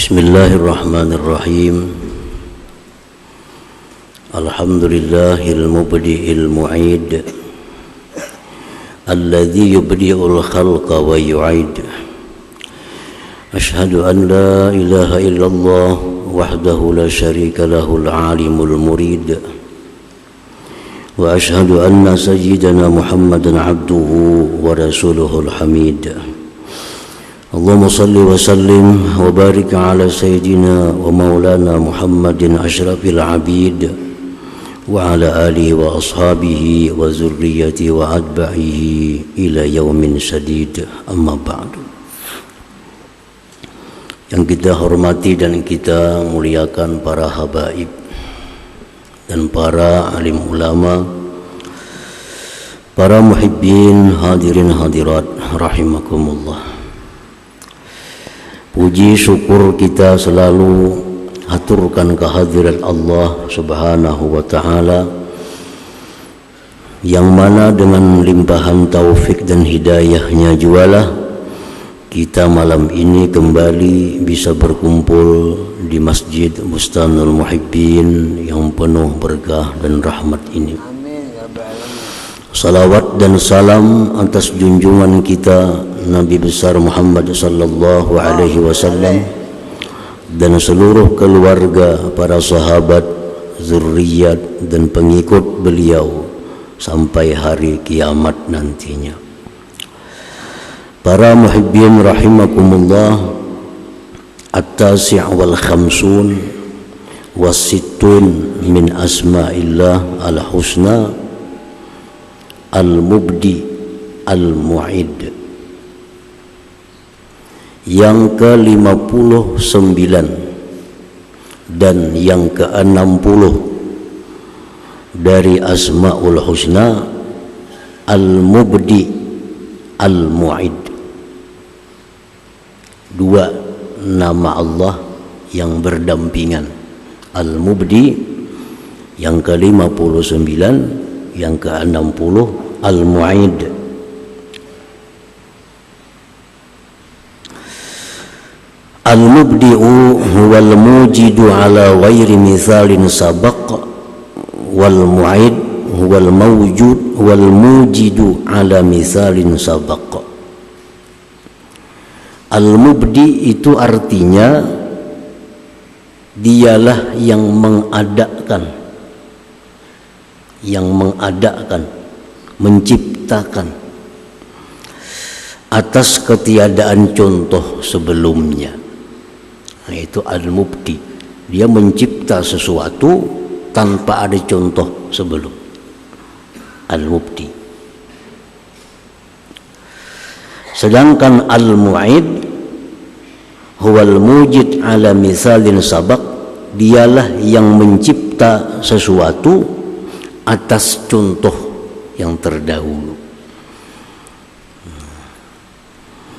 Bismillahirrahmanirrahim. Alhamdulillahil mubdi'il mu'id alladzi yubdi'ul khalqa wa yu'id. Ashhadu an la ilaha illallah wahdahu la syarika lahul alimul murid. Wa ashhadu anna sayyidana Muhammadan abduhu wa rasuluhul hamid. Allahumma salli wa sallim wa barik ala sayyidina wa maulana Muhammadin asyrafil abid wa ala alihi wa ashabihi wa zurriyati wa adba'ihi ila yaumin syadid, amma ba'du. Yang kita hormati dan kita muliakan para habaib dan para alim ulama, para muhibbin, hadirin hadirat rahimakumullah. Puji syukur kita selalu haturkan kehadirat Allah Subhanahu wa ta'ala, yang mana dengan limpahan taufik dan hidayahnya jualah kita malam ini kembali bisa berkumpul di Masjid Bustanul Muhibbin yang penuh berkah dan rahmat ini. Salawat dan salam atas junjungan kita Nabi besar Muhammad sallallahu alaihi wasallam dan seluruh keluarga, para sahabat, zuriat dan pengikut beliau sampai hari kiamat nantinya. Para muhibbin rahimakumullah, at-tasi' wal khamsun was-sittun min asma'illah al-husna al-mubdi al-mu'id. Yang ke-59 dan yang ke-60 dari Asmaul Husna, Al-Mubdi Al-Mu'id. Dua nama Allah yang berdampingan, Al-Mubdi yang ke-59, yang ke-60 Al-Mu'id. Al-mubdi'u huwal mujidu ala ghairi mithalin sabaq, wal mu'id huwal mawjud wal mujidu ala mithalin sabaq. Al-mubdi itu artinya dialah yang mengadakan, menciptakan atas ketiadaan contoh sebelumnya. Nah, itu al-mubdi. Dia mencipta sesuatu tanpa ada contoh sebelum. Al-mubdi. Sedangkan al-mu'id huwal mujid ala mithalin sabaq, dialah yang mencipta sesuatu atas contoh yang terdahulu.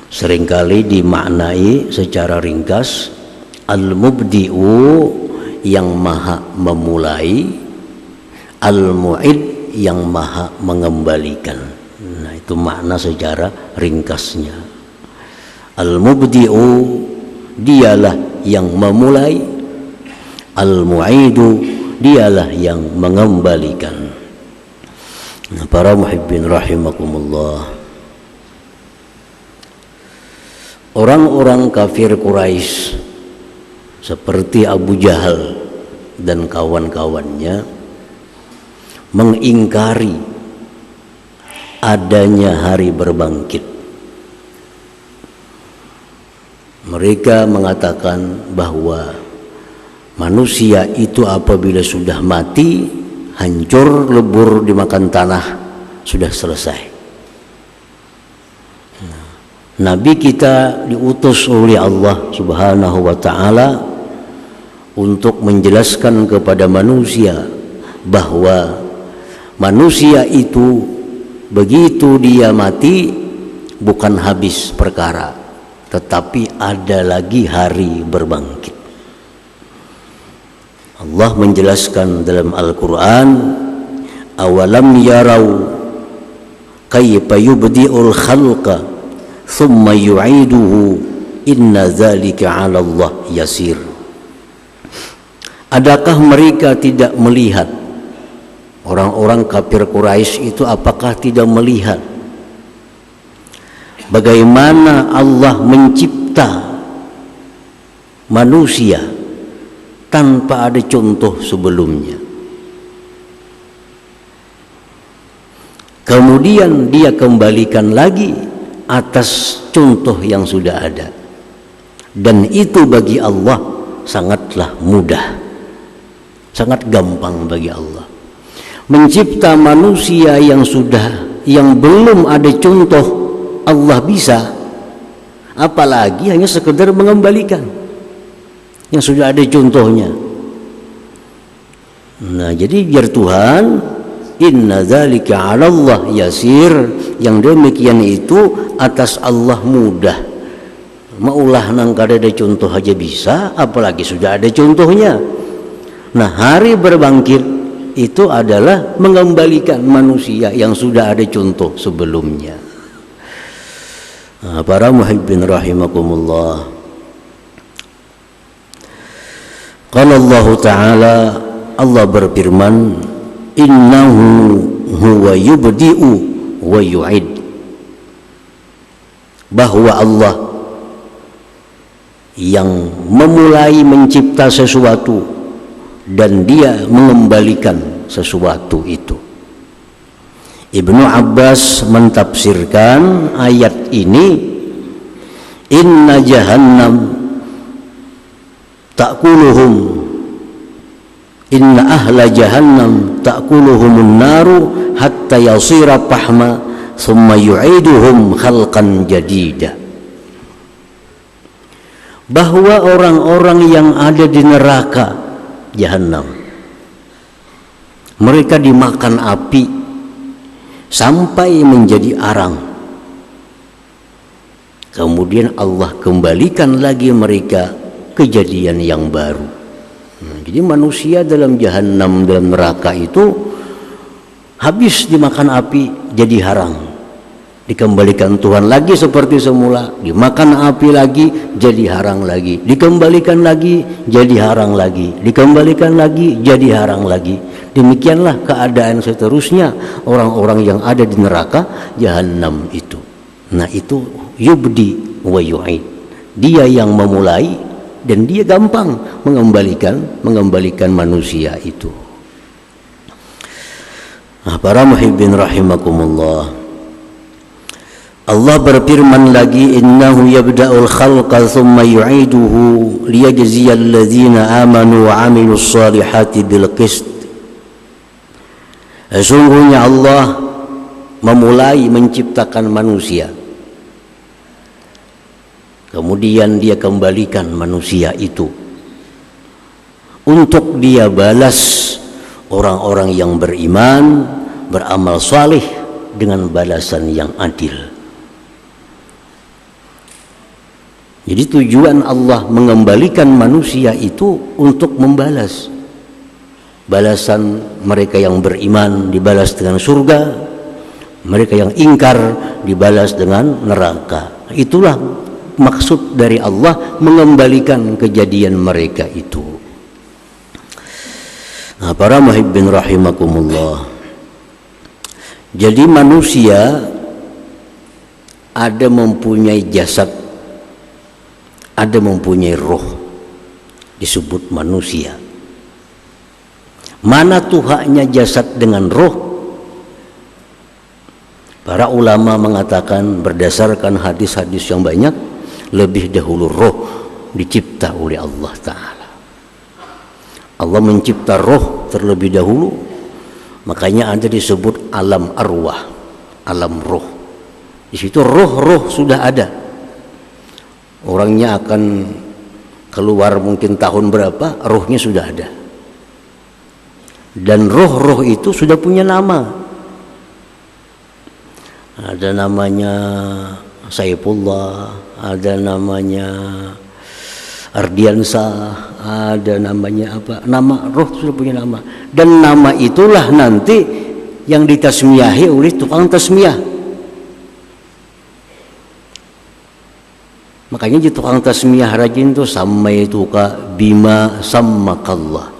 Seringkali dimaknai secara ringkas, al-mubdi'u yang maha memulai, al-mu'id yang maha mengembalikan. Nah, itu makna secara ringkasnya. Al-mubdi'u dialah yang memulai, al-mu'idu dialah yang mengembalikan. Nah, para muhibbin rahimakumullah, orang-orang kafir Quraisy seperti Abu Jahal dan kawan-kawannya mengingkari adanya hari berbangkit. Mereka mengatakan bahwa manusia itu apabila sudah mati, hancur lebur dimakan tanah, sudah selesai. Nabi kita diutus oleh Allah Subhanahu wa ta'ala untuk menjelaskan kepada manusia bahwa manusia itu begitu dia mati bukan habis perkara, tetapi ada lagi hari berbangkit. Allah menjelaskan dalam Al-Quran, awalam yarau kayfa yubdi'ul khalqa thumma yu'iduhu inna dzalika 'ala Allah yasir. Adakah mereka tidak melihat, orang-orang kafir Quraisy itu apakah tidak melihat bagaimana Allah mencipta manusia tanpa ada contoh sebelumnya? Kemudian dia kembalikan lagi atas contoh yang sudah ada, dan itu bagi Allah sangatlah mudah, sangat gampang bagi Allah mencipta manusia yang belum ada contoh. Allah bisa, apalagi hanya sekedar mengembalikan yang sudah ada contohnya. Nah, jadi biar Tuhan, inna dzalika 'ala Allah yasir, yang demikian itu atas Allah mudah. Maulah nang kada ada contoh aja bisa, apalagi sudah ada contohnya. Nah, hari berbangkit itu adalah mengembalikan manusia yang sudah ada contoh sebelumnya. Nah, para muhibbin rahimakumullah. Qala Allah Ta'ala, Allah berfirman, innahu huwa yubdi'u wa yu'id, bahwa Allah yang memulai mencipta sesuatu dan dia mengembalikan sesuatu itu. Ibnu Abbas mentafsirkan ayat ini, inna jahannam ta'kuluhum, inna ahla jahannam ta'kuluhumun naru hatta yasira pahma thumma yu'iduhum khalqan jadida. Bahwa orang-orang yang ada di neraka jahannam, mereka dimakan api sampai menjadi arang. Kemudian Allah kembalikan lagi mereka kejadian yang baru. Jadi manusia dalam jahannam, dalam neraka itu habis dimakan api jadi harang, dikembalikan Tuhan lagi seperti semula, dimakan api lagi jadi harang lagi, dikembalikan lagi jadi harang lagi, dikembalikan lagi jadi harang lagi. Demikianlah keadaan seterusnya orang-orang yang ada di neraka jahannam itu. Nah, itu yubdi wa yu'id, dia yang memulai dan dia gampang mengembalikan manusia itu. Nah, para muhibbin rahimakumullah, Allah berfirman lagi, innahu yabda'ul khalqa thumma yu'iduhu liyajziyal ladzina amanu wa 'amilus shalihati bil qist. Sesungguhnya Allah memulai menciptakan manusia, kemudian dia kembalikan manusia itu untuk dia balas orang-orang yang beriman, beramal saleh dengan balasan yang adil. Jadi tujuan Allah mengembalikan manusia itu untuk membalas. Balasan mereka yang beriman dibalas dengan surga, mereka yang ingkar dibalas dengan neraka. Itulah maksud dari Allah mengembalikan kejadian mereka itu. Nah, para muhibbin rahimakumullah, jadi manusia ada mempunyai jasad, ada mempunyai roh, disebut manusia. Mana tuhaknya jasad dengan roh? Para ulama mengatakan berdasarkan hadis-hadis yang banyak, lebih dahulu roh dicipta oleh Allah Ta'ala. Allah mencipta roh terlebih dahulu, makanya ada disebut alam arwah, alam roh. Di situ roh-roh sudah ada. Orangnya akan keluar mungkin tahun berapa, rohnya sudah ada. Dan roh-roh itu sudah punya nama. Ada namanya Saifullah, ada namanya Ardiansah, ada namanya apa? Nama roh sudah punya nama. Dan nama itulah nanti yang ditasmiyahi oleh tukang tasmiyah. Makanya di tukang tasmiyah rajin tuh samaituka bima sammakallah.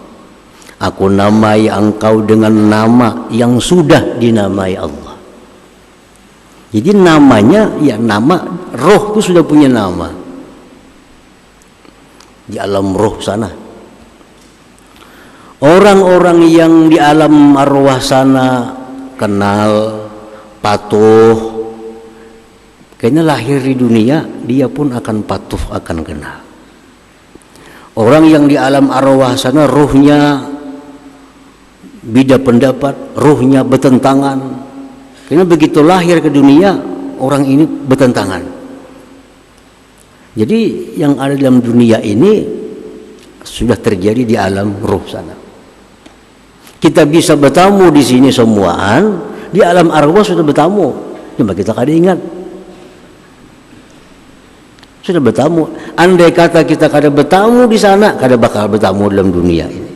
Aku namai engkau dengan nama yang sudah dinamai Allah. Jadi namanya ya nama roh itu sudah punya nama. Di alam roh sana. Orang-orang yang di alam arwah sana kenal, patuh, kayaknya lahir di dunia dia pun akan patuh, akan kenal. Orang yang di alam arwah sana ruhnya beda pendapat, ruhnya bertentangan, karena begitu lahir ke dunia orang ini bertentangan. Jadi yang ada dalam dunia ini sudah terjadi di alam ruh sana. Kita bisa bertamu di sini semuaan, di alam arwah sudah bertamu, cuma kita kada ingat. Sudah bertamu. Andai kata kita kada bertamu di sana, kada bakal bertamu dalam dunia ini.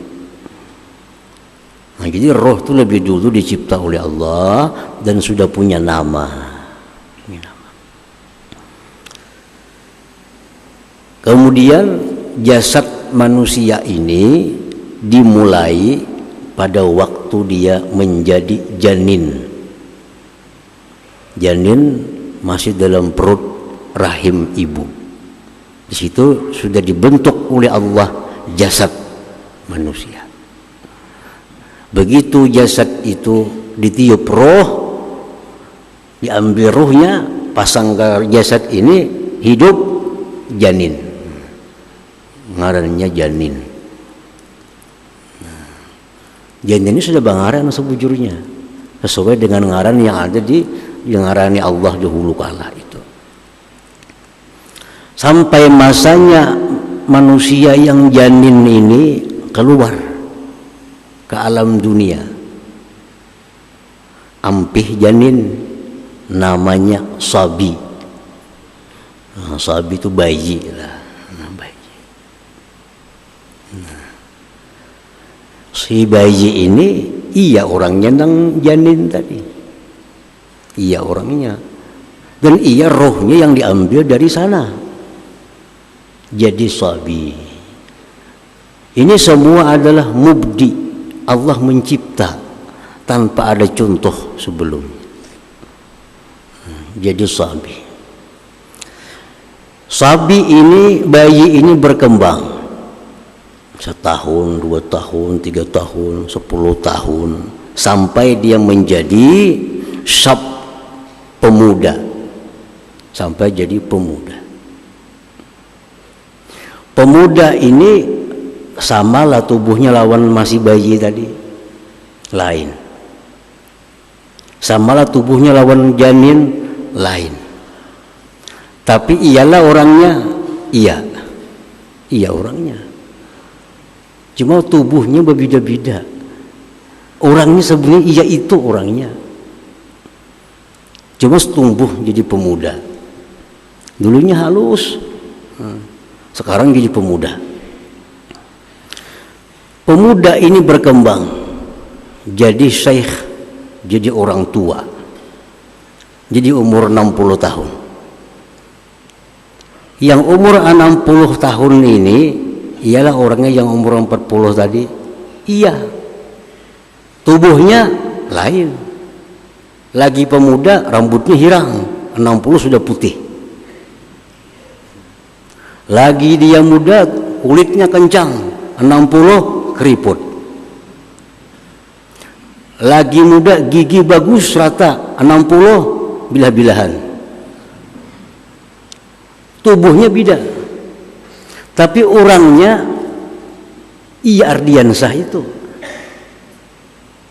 Nah, jadi roh itu lebih dulu dicipta oleh Allah dan sudah punya nama. Kemudian jasad manusia ini dimulai pada waktu dia menjadi janin. Janin masih dalam perut rahim ibu. Di situ sudah dibentuk oleh Allah jasad manusia. Begitu jasad itu ditiup roh, diambil ruhnya, pasang ke jasad ini, hidup janin. Ngarannya janin. Janin ini sudah bangaran sebujurnya, sesuai dengan ngaran yang ada di ngarani Allah dahulu kala itu. Sampai masanya manusia yang janin ini keluar ke alam dunia, ampih janin, namanya sabi. Nah, sabi itu bayi lah. Si bayi ini iya orangnya nang janin tadi, iya orangnya, dan iya rohnya yang diambil dari sana, jadi sabi. Ini semua adalah mubdi, Allah mencipta tanpa ada contoh sebelumnya. Jadi sabi. Sabi ini, bayi ini berkembang. 1 tahun, 2 tahun, 3 tahun, 10 tahun, sampai dia menjadi syab, pemuda, sampai jadi pemuda. Pemuda ini samalah tubuhnya lawan masih bayi tadi, lain. Samalah tubuhnya lawan janin, lain. Tapi iyalah orangnya, iya orangnya. Cuma tubuhnya berbeda-beda. Orangnya sebenarnya iya itu orangnya. Cuma tumbuh jadi pemuda. Dulunya halus, sekarang jadi pemuda. Pemuda ini berkembang jadi syekh, jadi orang tua. Jadi umur 60 tahun. Yang umur 60 tahun ini ialah orangnya yang umur 40 tadi, iya, tubuhnya lain. Lagi pemuda, rambutnya hirang, 60 sudah putih. Lagi dia muda, kulitnya kencang, 60 keriput. Lagi muda, gigi bagus rata, 60 bilah-bilahan. Tubuhnya beda. Tapi orangnya iya Ardiansah itu.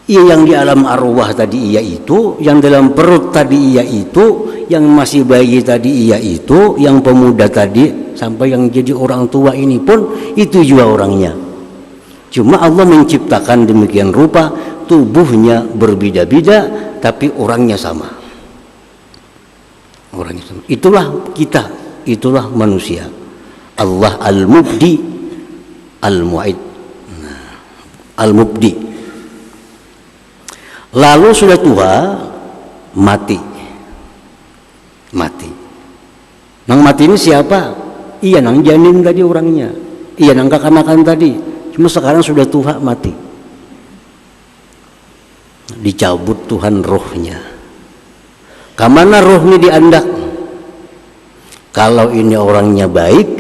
Iya yang di alam arwah tadi iya itu, yang dalam perut tadi iya itu, yang masih bayi tadi iya itu, yang pemuda tadi sampai yang jadi orang tua ini pun itu juga orangnya. Cuma Allah menciptakan demikian rupa, tubuhnya berbeda-beda tapi orangnya sama. Orangnya sama. Itulah kita, itulah manusia. Allah al-mubdi al-mu'id. Al-mubdi. Lalu sudah tua, mati. Nang mati ini siapa? Iya nang janin tadi orangnya, iya nang kekanakan tadi, cuma sekarang sudah tua mati, dicabut Tuhan rohnya. Kamana roh ini diandak? Kalau ini orangnya baik,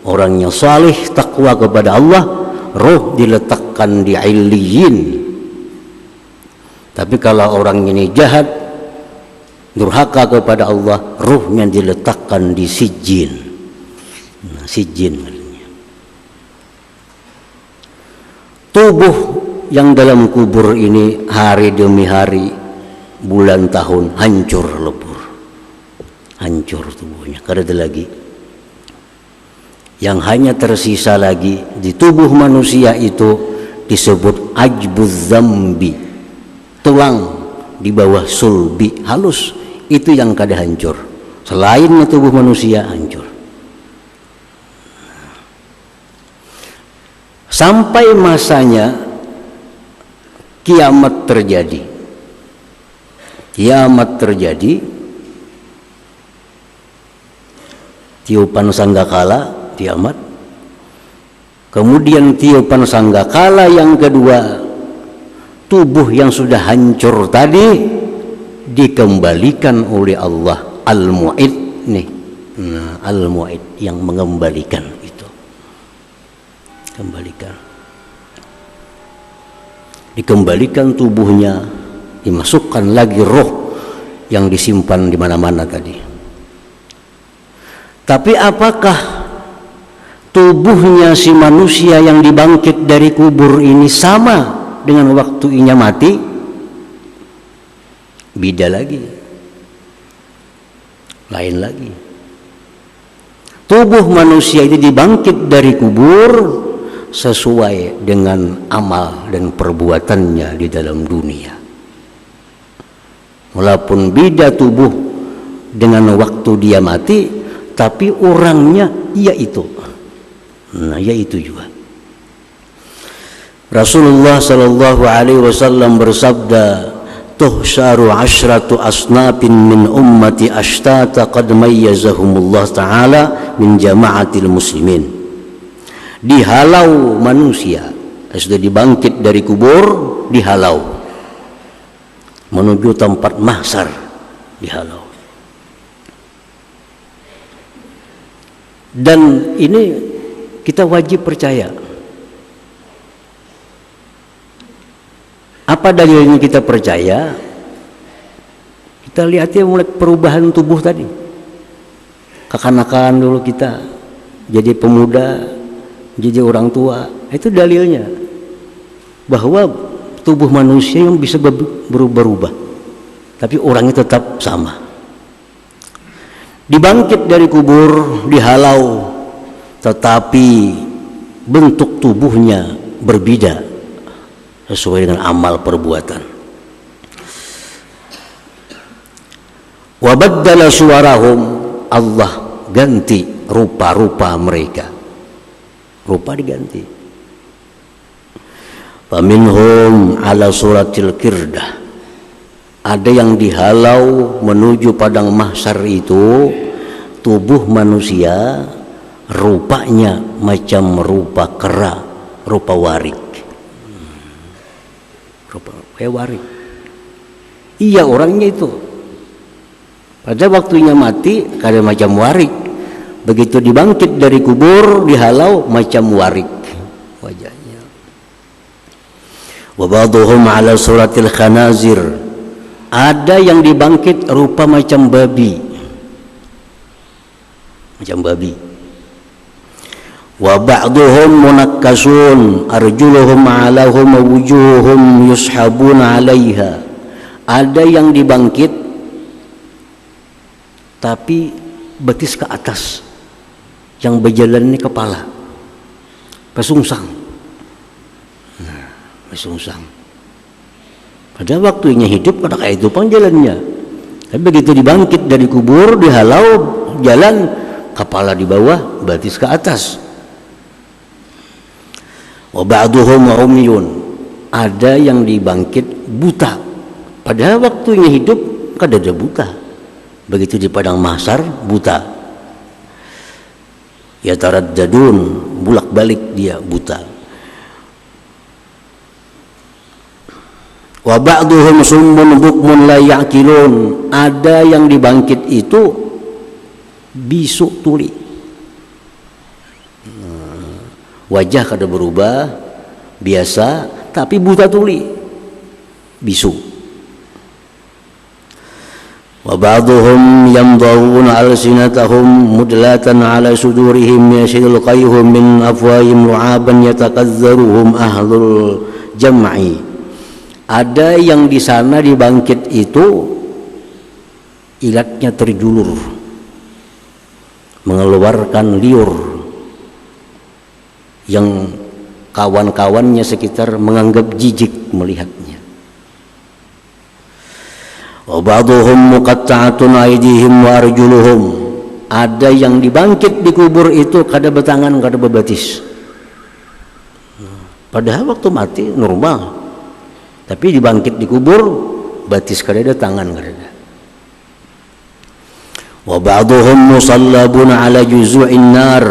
orangnya saleh, takwa kepada Allah, roh diletakkan di illiyin. Tapi kalau orang ini jahat, durhaka kepada Allah, ruhnya diletakkan di sijin. Nah, sijin maksudnya. Tubuh yang dalam kubur ini hari demi hari, bulan tahun hancur lebur. Hancur tubuhnya, karena ada lagi. Yang hanya tersisa lagi di tubuh manusia itu disebut ajbuz zambi, tulang di bawah sulbi halus, itu yang kada hancur. Selainnya tubuh manusia hancur. Sampai masanya kiamat terjadi. Kiamat terjadi, tiupan sanggakala, kiamat. Kemudian tiupan sanggakala yang kedua, tubuh yang sudah hancur tadi dikembalikan oleh Allah, Al-Mu'id nih. Nah, Al-Mu'id yang mengembalikan itu. Kembalikan. Dikembalikan tubuhnya, dimasukkan lagi roh yang disimpan di mana-mana tadi. Tapi apakah tubuhnya si manusia yang dibangkit dari kubur ini sama dengan waktu inya mati? Beda lagi, lain lagi. Tubuh manusia itu dibangkit dari kubur sesuai dengan amal dan perbuatannya di dalam dunia. Walaupun beda tubuh dengan waktu dia mati, tapi orangnya yaitu. Nah, yaitu juga. Rasulullah sallallahu alaihi wasallam bersabda, "Tuhsyaru asyratu asnafin min ummati ashtata qad mayyazahumullah ta'ala min jama'atil muslimin." Dihalau manusia, sudah dibangkit dari kubur, dihalau menuju tempat mahsyar, dihalau. Dan ini kita wajib percaya. Apa dalilnya kita percaya? Kita lihatnya mulai perubahan tubuh tadi. Kekanakan dulu kita, jadi pemuda, jadi orang tua. Itu dalilnya bahwa tubuh manusia yang bisa berubah-ubah, tapi orangnya tetap sama. Dibangkit dari kubur, dihalau, tetapi bentuk tubuhnya berbeda sesuai dengan amal perbuatan. Wa baddala suwarahum, Allah ganti rupa-rupa mereka. Rupa diganti. Faminhum ala suratil kirdah. Ada yang dihalau menuju padang mahsyar itu, tubuh manusia rupanya macam rupa kera, rupa warik. Rupa kayak warik. Iya, orangnya itu. Pada waktunya mati kada macam warik. Begitu dibangkit dari kubur, dihalau macam warik wajahnya. Wa ba'dhum ala suratil khanazir. Ada yang dibangkit rupa macam babi. Macam babi. Wa ba'dhum munakkasun arjuluhum 'alahum wa wujuhum yushabuna 'alaiha. Ada yang dibangkit tapi betis ke atas, yang berjalan ini kepala pesungsang. Nah, pesungsang. Pada waktunya hidup kada kayak itu jalannya. Tapi begitu dibangkit dari kubur, dihalau jalan, kepala di bawah, betis ke atas. Wa ba'duhum umyun. Ada yang dibangkit buta. Pada waktunya hidup kada ada buta. Begitu di padang mahsyar buta. yataraddadun, bulak-balik dia buta. Wa ba'duhum summun bukmun la ya'qilun, ada yang dibangkit itu bisu tuli, wajah kada berubah biasa tapi buta tuli, bisu. Wa ba'duhum yamdawuna alsinatahum mudlatan ala sudurihim yasilqayhum min afwahim lu'aban yatakazzaruhum ahlul jam'i. Ada yang di sana dibangkit itu ilatnya terjulur, mengeluarkan liur, yang kawan-kawannya sekitar menganggap jijik melihatnya. Wa ba'dhum muqatta'atun aydihim wa arjuluhum, ada yang dibangkit di kubur itu kada betangan kada bebatis, padahal waktu mati normal, tapi dibangkit di kubur batis kada ada, tangan kada ada. Wa ba'dhum musallabun ala juzu'in nar,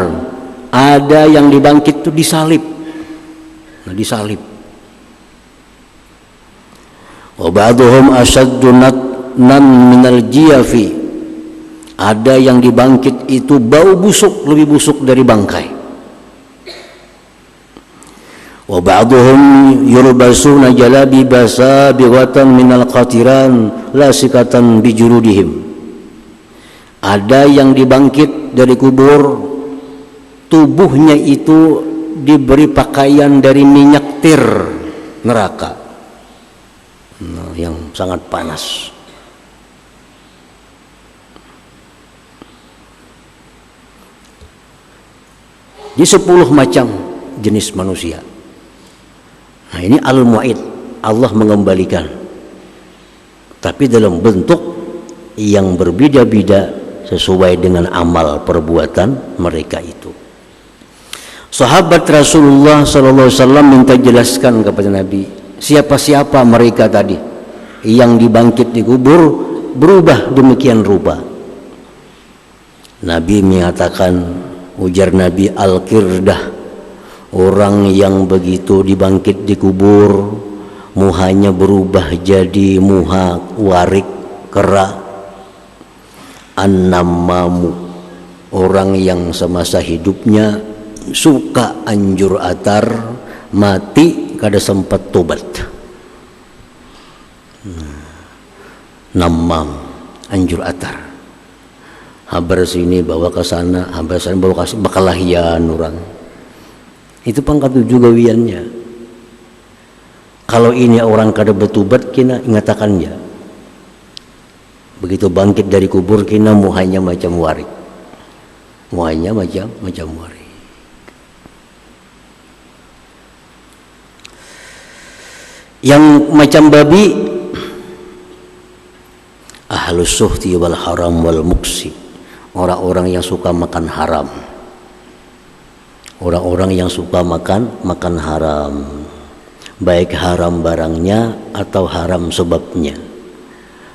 ada yang dibangkit itu disalib. Nah, disalib. Wa ba'dhum ashaddu nan minal jiyafi, ada yang dibangkit itu bau busuk, lebih busuk dari bangkai. Wa ba'dhum yulbasuna jalabi basabighatan minal qatiran lasikatan bijurudihim, ada yang dibangkit dari kubur tubuhnya itu diberi pakaian dari minyak tir neraka, nah, yang sangat panas. Di 10 macam jenis manusia. Nah, ini al-mu'id, Allah mengembalikan, tapi dalam bentuk yang berbeda-beda sesuai dengan amal perbuatan mereka itu. Sahabat Rasulullah SAW minta jelaskan kepada Nabi, siapa-siapa mereka tadi yang dibangkit di kubur berubah demikian rupa. Nabi mengatakan, ujar Nabi, al-qirdah, orang yang begitu dibangkit di kubur muhanya berubah jadi muha warik kera. An-nammamu, orang yang semasa hidupnya suka anjur atar, mati kada sempat tobat. Nammam, anjur atar, habar sini bawa ke sana, habar sana bawa ke bakalahian orang. Itu pangkat juga wiannya. Kalau ini orang kada bertobat kina ingatakan ya, begitu bangkit dari kubur kina muhanya macam warik, muhanya macam warik. Yang macam babi, ahlus suhti wal haram wal muksi, orang-orang yang suka makan haram, orang-orang yang suka makan haram, baik haram barangnya atau haram sebabnya.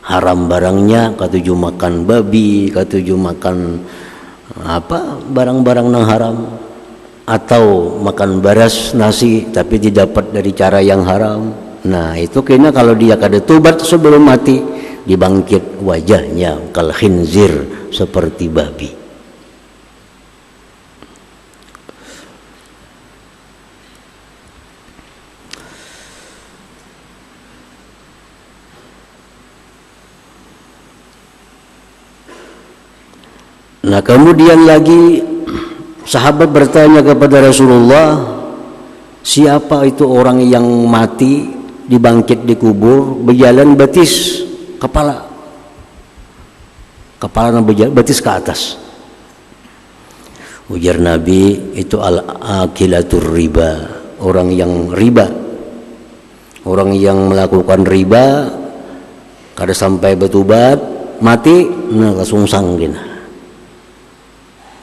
Haram barangnya katuju makan babi, katuju makan apa barang-barang nang haram, atau makan baras nasi tapi didapat dari cara yang haram. Nah, itu kena kalau dia kada tobat sebelum mati, dibangkit wajahnya kal khinzir, seperti babi. Nah, kemudian lagi sahabat bertanya kepada Rasulullah, siapa itu orang yang mati dibangkit di kubur berjalan batis kepala batis ke atas? Ujar Nabi, itu al-akilatur riba, orang yang riba, orang yang melakukan riba kada sampai bertobat mati, nah langsung sangkin.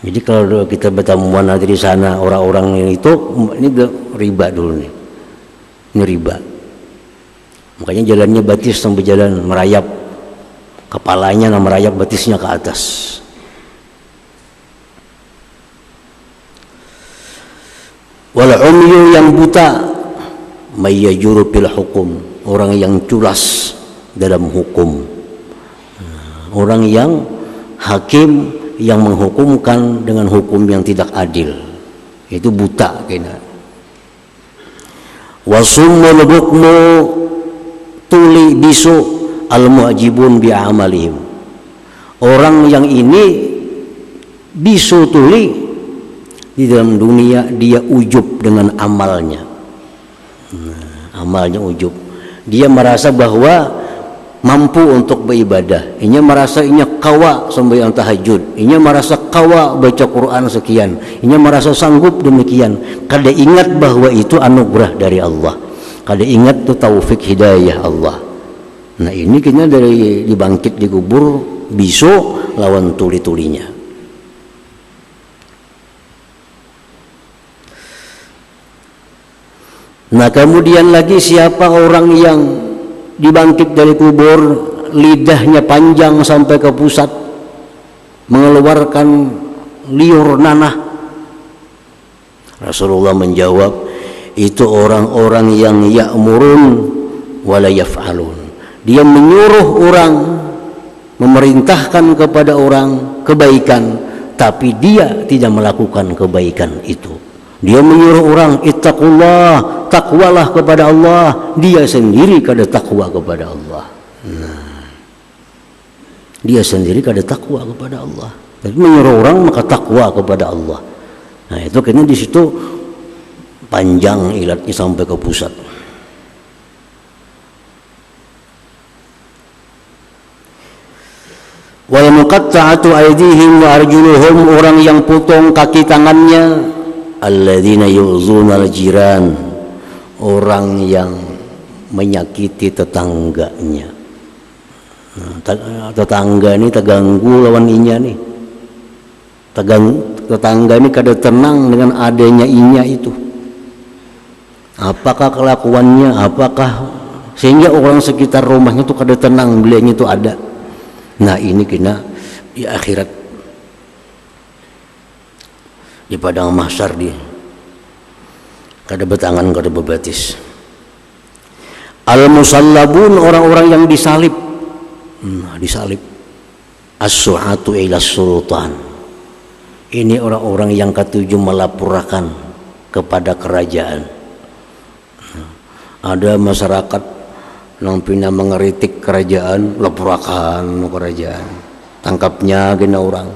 Jadi kalau kita bertemuan nanti di sana orang-orang yang itu, ini riba dulu nih, ini riba. Makanya jalannya batis sampai jalan merayap, kepalanya merayap, batisnya ke atas. Wal umyu yang buta, may yajuru fil hukum, orang yang culas dalam hukum, orang yang hakim yang menghukumkan dengan hukum yang tidak adil, itu buta kena. Wasumul bukmu tuli bisu al mu'jibun bi amalihim, orang yang ini bisu tuli di dalam dunia dia ujub dengan amalnya. Amalnya ujub, dia merasa bahwa mampu untuk beribadah, inya merasa inya kawa sembahyang tahajud, inya merasa kawa baca Quran sekian, inya merasa sanggup demikian. Kada ingat bahwa itu anugerah dari Allah, kada ingat itu taufik hidayah Allah. Nah ini kayaknya dari dibangkit di kubur bisu lawan tuli-tulinya. Nah kemudian lagi siapa orang yang dibangkit dari kubur, lidahnya panjang sampai ke pusat, mengeluarkan liur nanah. Rasulullah menjawab, itu orang-orang yang ya'murun wala yaf'alun. Dia menyuruh orang, memerintahkan kepada orang kebaikan, tapi dia tidak melakukan kebaikan itu. Dia menyuruh orang ittaqullah, takwalah kepada Allah, dia sendiri kada takwa kepada Allah. Nah, dia sendiri kada takwa kepada Allah. Jadi menyuruh orang maka takwa kepada Allah. Nah itu kayaknya di situ panjang ilatnya sampai ke pusat. Wal muqatta'atu aydihim wa arjuluhum, orang yang potong kaki tangannya. Alladzina yu'zuna al-jiran, orang yang menyakiti tetangganya. Tetangga ini terganggu lawan inya nih. Tetangga ini kada tenang dengan adanya inya itu. Apakah kelakuannya, apakah sehingga orang sekitar rumahnya itu kada tenang belianya itu ada. Nah ini kena di akhirat, di padang mahsyar dia kada betangan kada bebatis. Al-musallabun, orang-orang yang disalib. Disalib. As-su'atu ila sultan, ini orang-orang yang ketujuh melaporkan kepada kerajaan. Ada masyarakat yang pina mengeritik kerajaan, laporkan kerajaan, tangkapnya gena orang.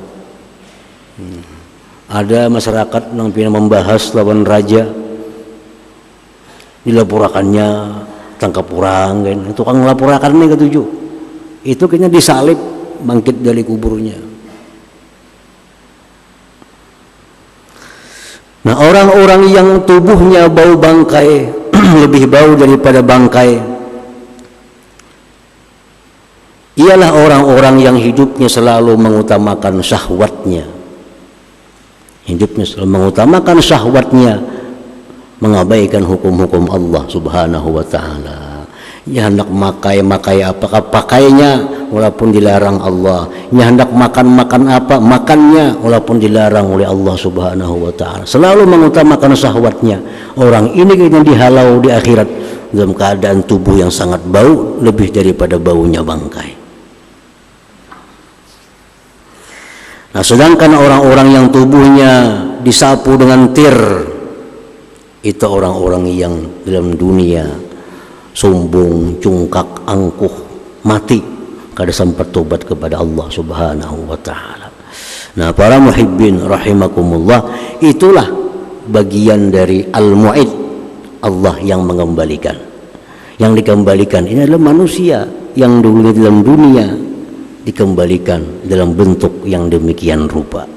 Ada masyarakat yang pina membahas lawan raja, dilaporkannya tangkap orang kan. Tukang melaporkan ini ketujuh, itu kayaknya disalib bangkit dari kuburnya. Nah orang-orang yang tubuhnya bau bangkai lebih bau daripada bangkai, ialah orang-orang yang hidupnya selalu mengutamakan syahwatnya. Hidupnya selalu mengutamakan syahwatnya, mengabaikan hukum-hukum Allah subhanahu wa ta'ala. Ya hendak makai apakah pakainya walaupun dilarang Allah. Ya hendak makan apa makannya walaupun dilarang oleh Allah subhanahu wa ta'ala. Selalu mengutamakan syahwatnya. Orang ini kayaknya dihalau di akhirat dalam keadaan tubuh yang sangat bau, lebih daripada baunya bangkai. Nah sedangkan orang-orang yang tubuhnya disapu dengan tir, itu orang-orang yang dalam dunia sombong, cungkak, angkuh, mati kada sempat tobat kepada Allah subhanahu wa ta'ala. Nah para muhibbin rahimakumullah, itulah bagian dari al-mu'id, Allah yang mengembalikan. Yang dikembalikan ini adalah manusia yang dulu dalam dunia dikembalikan dalam bentuk yang demikian rupa.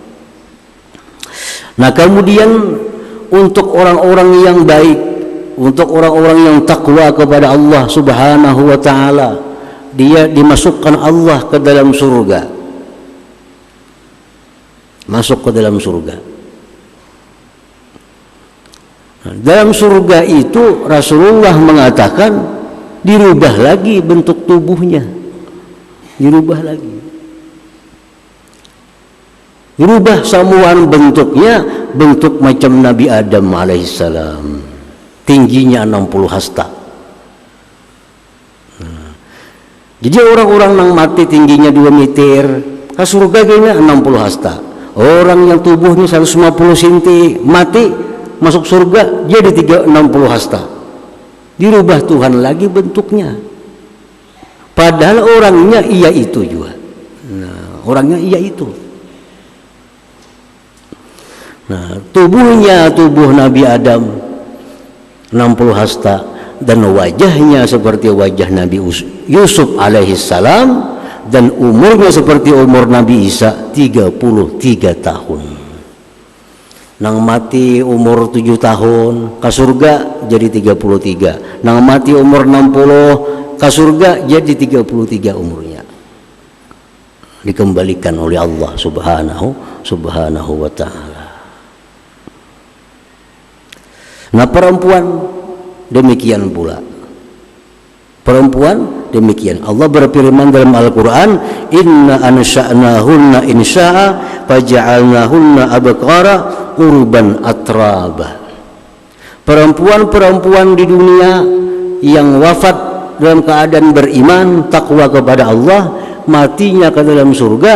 Nah kemudian untuk orang-orang yang baik, untuk orang-orang yang takwa kepada Allah subhanahu wa ta'ala, dia dimasukkan Allah ke dalam surga, masuk ke dalam surga. Nah, dalam surga itu Rasulullah mengatakan dirubah lagi bentuk tubuhnya, dirubah lagi. Rubah samuan bentuknya, bentuk macam Nabi Adam alaihissalam, tingginya 60 hasta. Jadi orang-orang yang mati tingginya 2 meter ke surga gini 60 hasta. Orang yang tubuhnya 150 cm mati masuk surga jadi 60 hasta. Dirubah Tuhan lagi bentuknya. Padahal orangnya iya itu juga. Nah, orangnya iya itu. Nah, tubuhnya tubuh Nabi Adam 60 hasta dan wajahnya seperti wajah Nabi Yusuf alaihissalam dan umurnya seperti umur Nabi Isa 33 tahun. Nang mati umur 7 tahun ke surga jadi 33. Nang mati umur 60 ke surga jadi 33 umurnya. Dikembalikan oleh Allah subhanahu wa ta'ala. Nah, perempuan demikian pula. Perempuan demikian. Allah berfirman dalam Al-Quran, Inna ansha'nahunna insya'a faja'alnahunna abqara urban atraba. Perempuan-perempuan di dunia yang wafat dalam keadaan beriman, takwa kepada Allah, matinya ke dalam surga,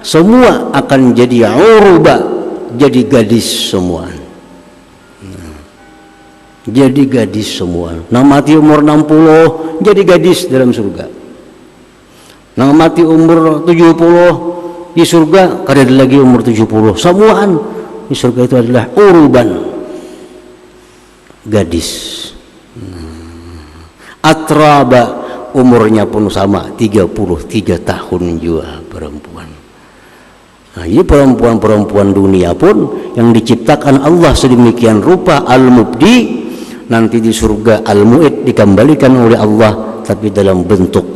semua akan jadi urba, jadi gadis semua. Jadi gadis semua. Nang mati umur 60 jadi gadis dalam surga. Nang mati umur 70 di surga kada ada lagi umur 70. Semuaan di surga itu adalah urban, gadis. Atraba, umurnya pun sama 33 tahun juga perempuan. Nah, ini perempuan-perempuan dunia pun yang diciptakan Allah sedemikian rupa, al-mubdi, nanti di surga al-mu'id, dikembalikan oleh Allah tapi dalam bentuk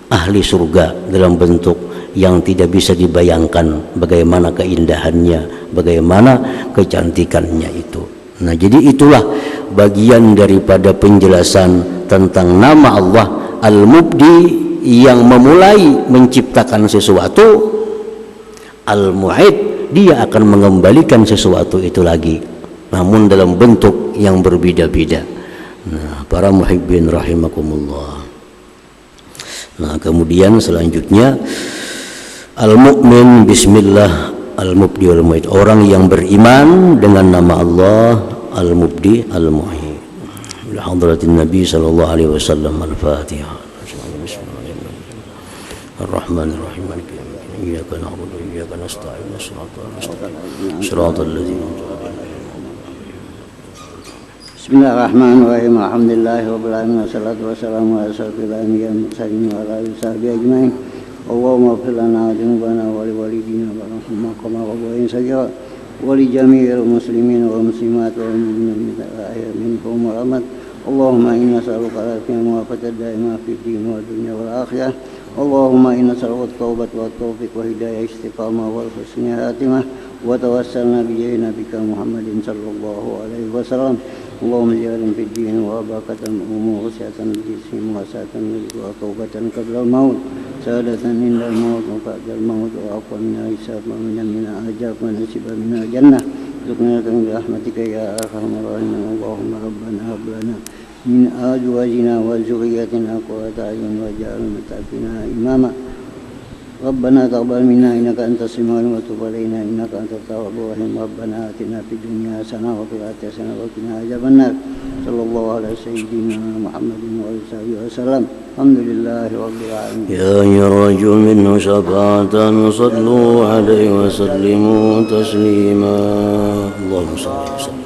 ahli surga, dalam bentuk yang tidak bisa dibayangkan bagaimana keindahannya, bagaimana kecantikannya itu. Nah, jadi itulah bagian daripada penjelasan tentang nama Allah al-mubdi yang memulai menciptakan sesuatu, al-mu'id, dia akan mengembalikan sesuatu itu lagi, namun dalam bentuk yang berbeda-beda. Nah, para muhibbin rahimakumullah. Nah, kemudian selanjutnya al-mu'min bismillah al-mubdi wal-mu'id, orang yang beriman dengan nama Allah al-mubdi al-mu'id. Ila hadratin Nabi sallallahu alaihi wasallam. Al-Fatihah. Ar-Rahmanir-Rahim. Iyyaka na'budu wa iyyaka nasta'in. Shiratal ladzina Bismillahirrahmanirrahim. Alhamdulillahirabbil alamin wassalatu wassalamu ala asyrofil anbiya'i wal mursalin wa ala alihi washabbihi ajmain. Allahumma ighfir lana wa dzunubana wa li walidina warhamna kama rabbayana shaghira wa li jami'il muslimin wal muslimat wal mu'minin minhum wa rahmat. Allahumma inna nas'aluka al-afiyata wa al-afata daima fid din wad dunya wal akhirah. Allahumma inna nas'aluka at-taubata wat taufiq wa hidayah istiqamah wal husna khatimah wa tawassalna bi jahi nabiyika Muhammadin sallallahu alaihi wasallam. اللهم اجعل في الدين وبركة أمور وسعة الجسم وسعة الرزق وتوبة قبل الموت سعادة عند الموت وبعد الموت وعفوا من الحساب ومن عذاب ونصيب من الجنة ارزقنا من برحمتك يا أرحم الراحمين. اللهم ربنا هب لنا من أزواجنا وذريتنا قرة أعين واجعلنا للمتقين إماما. ربنا تقبل منا إنك أنت السميع العليم وتب علينا إنك أنت التواب الرحيم. ربنا آتنا في الدنيا حسنة وفي الآخرة حسنة وقنا عذاب النار. صلى الله على سيدنا محمد وعلى آله وسلم. الحمد لله رب العالمين. يا يرجو منه شفاعة صلوا عليه وسلموا تسليما. اللهم صل وسلم